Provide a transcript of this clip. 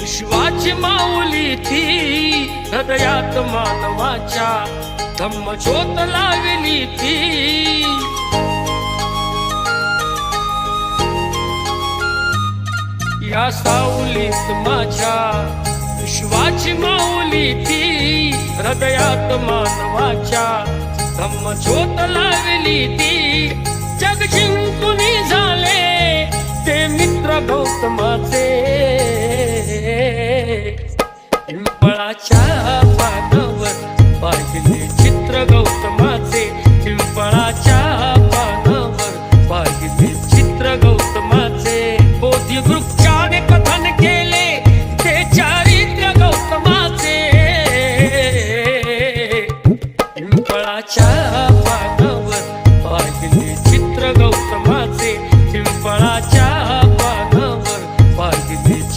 विश्वाची माऊली ती हृदयात मानवाच्या धम्मज्योत लावली ती या सावलीत माझ्या विश्वाची माऊली ती हृदयात मानवाच्या धम्मज्योत लावली ती जग जिंकून झाले ते मित्र गौतमाचे